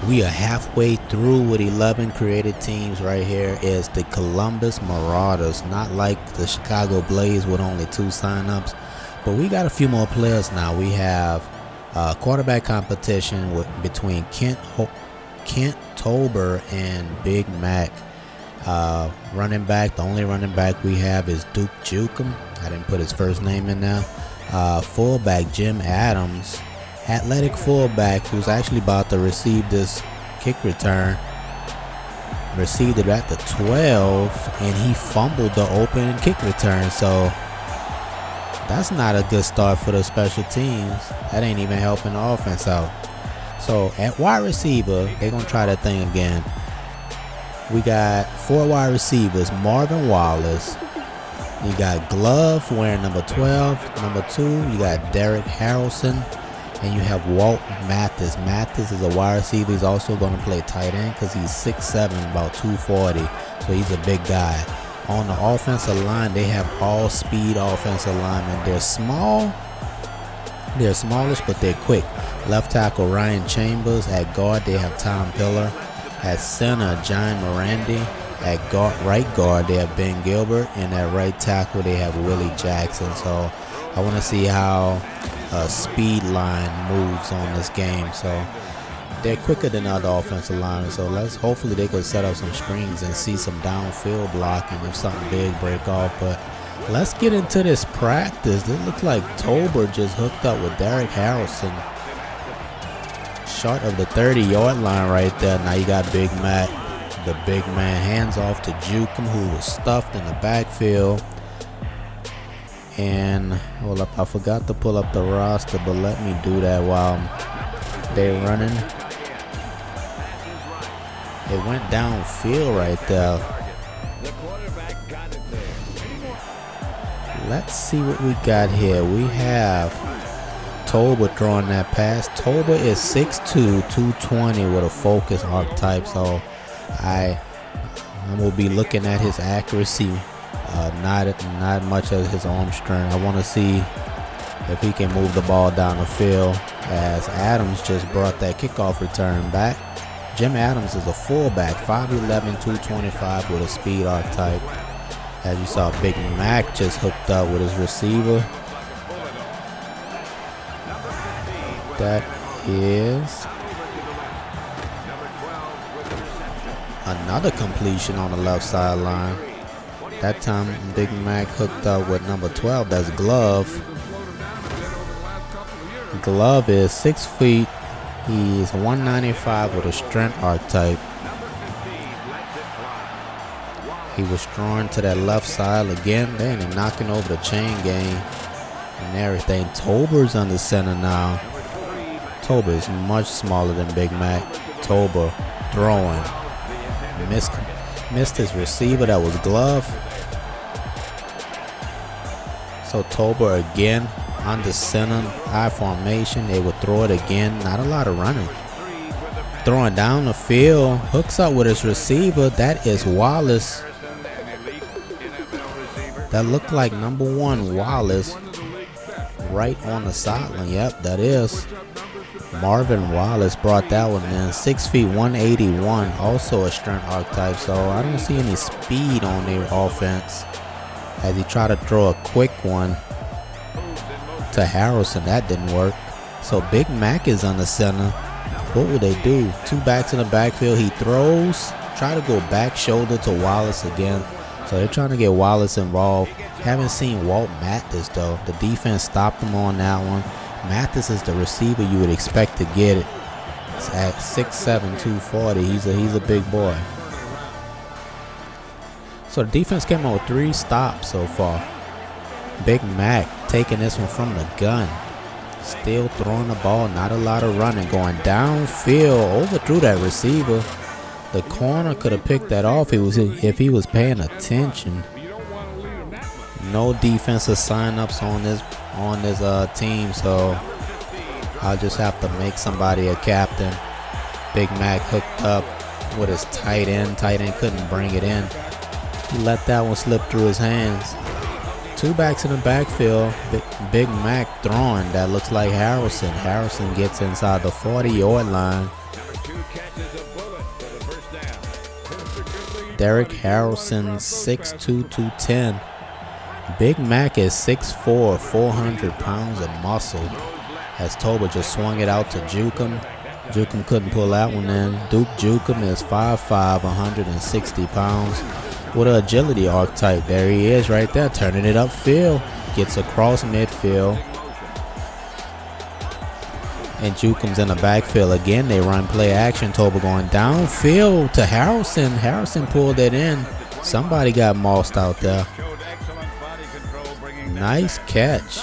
We are halfway through with 11 created teams. Right here is the Columbus Marauders, not like the Chicago Blaze with only 2 signups, but we got a few more players now. We have quarterback competition between Kent Tolber and Big Mac. Running back, the only running back we have is Duke Jukum. I didn't put his first name in there. Fullback Jim Adams, athletic fullback who's actually about to receive this kick return. Received it at the 12 and he fumbled the open kick return, so that's not a good start for the special teams. That ain't even helping the offense out. So at wide receiver, they're gonna try that thing again. We got 4 wide receivers. Marvin Wallace, you got Glove wearing number 12. Number 2, you got Derek Harrelson, and you have Walt Mathis. Mathis is a wide receiver. He's also going to play tight end because he's 6'7", about 240. So he's a big guy. On the offensive line, they have all speed offensive linemen. They're small. They're smallish, but they're quick. Left tackle Ryan Chambers. At guard, they have Tom Pillar. At center, John Morandi. At right guard, they have Ben Gilbert. And at right tackle, they have Willie Jackson. So I want to see how speed line moves on this game. So they're quicker than other offensive linemen. So hopefully they can set up some screens and see some downfield blocking if something big break off. But let's get into this practice. It looks like Tolber just hooked up with Derek Harrelson. Short of the 30-yard line right there. Now you got Big Mac, the big man, hands off to Jukum, who was stuffed in the backfield. And hold up, I forgot to pull up the roster, but let me do that while they're running. It went downfield right there. Let's see what we got here. We have Tolber throwing that pass. Tolber is 6'2", 220 with a focus archetype, so I will be looking at his accuracy, not much of his arm strength. I want to see if he can move the ball down the field, as Adams just brought that kickoff return back. Jim Adams is a fullback, 5'11", 225 with a speed archetype. As you saw, Big Mac just hooked up with his receiver. That is another completion on the left sideline. That time Big Mac hooked up with number 12. That's Glove. Glove is 6 feet. He's 195 with a strength archetype. He was throwing to that left side again. They're knocking over the chain game and everything. Tolber's under center now. Tolber is much smaller than Big Mac. Tolber throwing. Missed his receiver. That was Glove. So Tolber again under center, high formation. They would throw it again. Not a lot of running. Throwing down the field. Hooks up with his receiver. That is Wallace. That looked like number 1 Wallace right on the sideline. Yep, that is. Marvin Wallace brought that one in. 6 feet, 181. Also a strength archetype. So I don't see any speed on their offense as he tried to throw a quick one to Harrelson. That didn't work. So Big Mac is on the center. What will they do? 2 backs in the backfield. He throws. Try to go back shoulder to Wallace again. So they're trying to get Wallace involved. Haven't seen Walt Mathis though. The defense stopped him on that one. Mathis is the receiver you would expect to get it. It's at 6'7", 240. He's a big boy. So the defense came out with 3 stops so far. Big Mac taking this one from the gun. Still throwing the ball. Not a lot of running. Going downfield. Overthrew that receiver. The corner could have picked that off if he was paying attention. No defensive signups on this team, so I'll just have to make somebody a captain. Big Mac hooked up with his tight end. Tight end couldn't bring it in. He let that one slip through his hands. 2 backs in the backfield. Big Mac throwing. That looks like Harrelson. Harrelson gets inside the 40-yard line. Derek Harrelson, 6'2", 210. Big Mac is 6'4", 400 pounds of muscle. As Toba just swung it out to Jukum. Jukum couldn't pull that one in. Duke Jukum is 5'5", 160 pounds with an agility archetype. There he is right there, turning it upfield. Gets across midfield. And Jukum's in the backfield. Again, they run play action. Toba going downfield to Harrelson. Harrelson pulled it in. Somebody got mossed out there. Nice catch.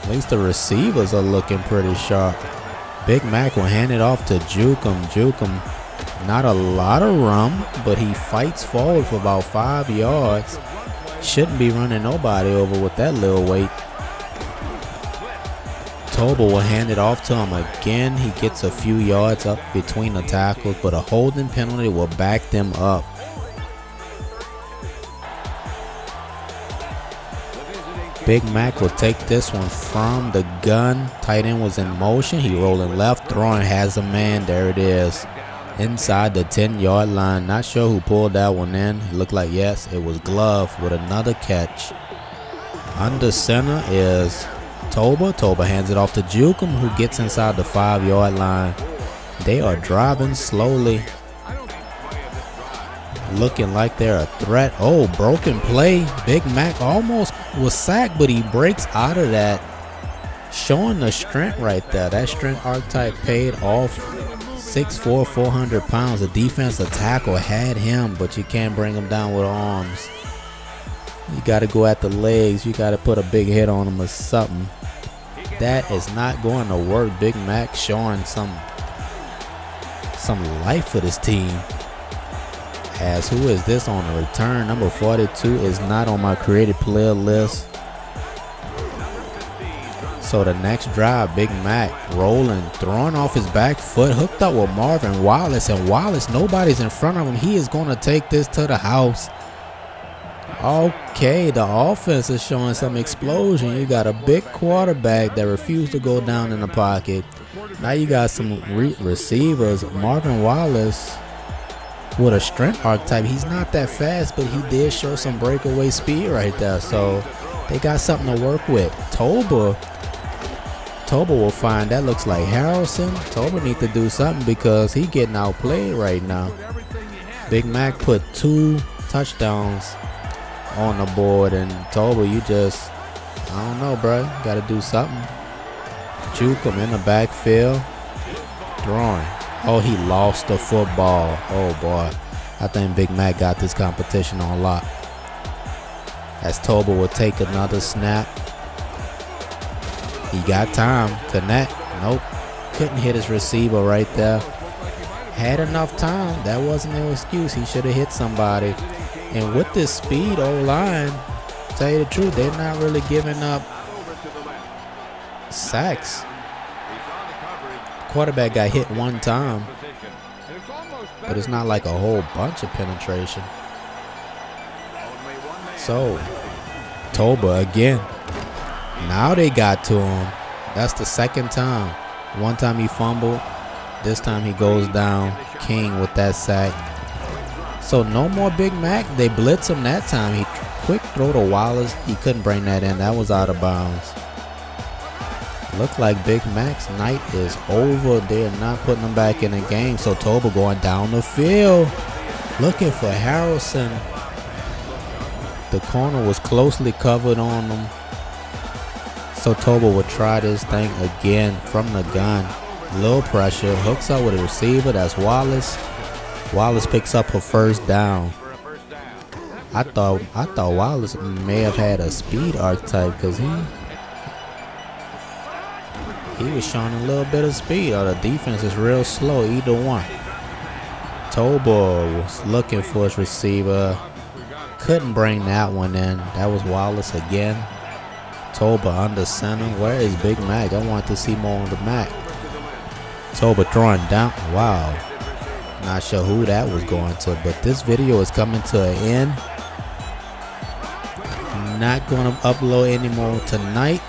At least the receivers are looking pretty sharp. Big Mac will hand it off to Jukum. Jukum, not a lot of rum, but he fights forward for about 5 yards. Shouldn't be running nobody over with that little weight. Toba will hand it off to him again. He gets a few yards up between the tackles, but a holding penalty will back them up. Big Mac will take this one from the gun. Tight end was in motion. He rolling left, throwing, has a man. There it is. Inside the 10-yard line. Not sure who pulled that one in. It looked like, yes, it was Glove with another catch. Under center is Toba. Toba hands it off to Jukum, who gets inside the 5-yard line. They are driving slowly. Looking like they're a threat. Oh, broken play. Big Mac almost was sacked, but he breaks out of that. Showing the strength right there. That strength archetype paid off. 6'4", 400 pounds. The defensive tackle had him, but you can't bring him down with arms. You got to go at the legs. You got to put a big hit on him or something. That is not going to work. Big Mac showing some life for this team. As who is this on the return? Number 42 is not on my created player list. So the next drive, Big Mac rolling, throwing off his back foot, hooked up with Marvin Wallace. And Wallace, nobody's in front of him. He is going to take this to the house. Okay, the offense is showing some explosion. You got a big quarterback that refused to go down in the pocket. Now you got some receivers. Marvin Wallace with a strength archetype. He's not that fast, but he did show some breakaway speed right there. So they got something to work with. Toba will find that looks like Harrelson. Toba need to do something because he getting outplayed right now. Big Mac put 2 touchdowns on the board, and Toba, you just, I don't know, bro. Got to do something. Jukum in the backfield, throwing. Oh, he lost the football. Oh, boy. I think Big Mac got this competition on lock. As Toba will take another snap. He got time. Connect. Nope. Couldn't hit his receiver right there. Had enough time. That wasn't no excuse. He should have hit somebody. And with this speed O-line, tell you the truth, they're not really giving up sacks. Quarterback got hit one time, but it's not like a whole bunch of penetration. So Toba again. Now they got to him. That's the second time. One time he fumbled. This time he goes down. King with that sack. So no more Big Mac. They blitz him that time. He quick throw to Wallace. He couldn't bring that in. That was out of bounds. Look like Big Mac's night is over. They're not putting him back in the game. So Toba going down the field. Looking for Harrelson. The corner was closely covered on him. So Toba will try this thing again from the gun. Little pressure. Hooks up with a receiver. That's Wallace. Wallace picks up a first down. I thought Wallace may have had a speed archetype because he was showing a little bit of speed. The defense is real slow, either one. Toba was looking for his receiver. Couldn't bring that one in. That was Wallace again. Toba under center. Where is Big Mac? I want to see more on the Mac. Toba throwing down. Wow. Not sure who that was going to, but this video is coming to an end. Not going to upload anymore tonight.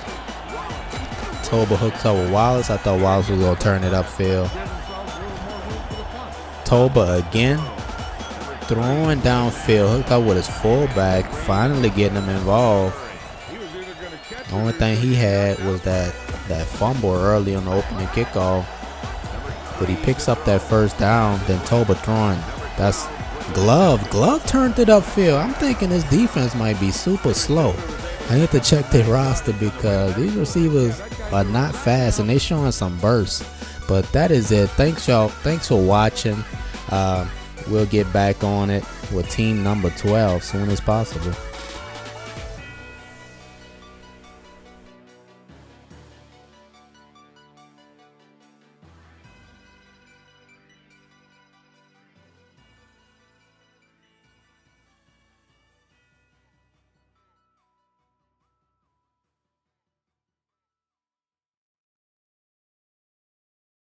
Toba hooks up with Wallace. I thought Wallace was going to turn it upfield. Toba again, throwing downfield, hooked up with his fullback, finally getting him involved. The only thing he had was that fumble early on the opening kickoff, but he picks up that first down. Then Toba throwing, that's Glove turned it upfield. I'm thinking his defense might be super slow. I need to check their roster because these receivers are not fast and they're showing some bursts. But that is it. Thanks, y'all. Thanks for watching. We'll get back on it with team number 12 as soon as possible.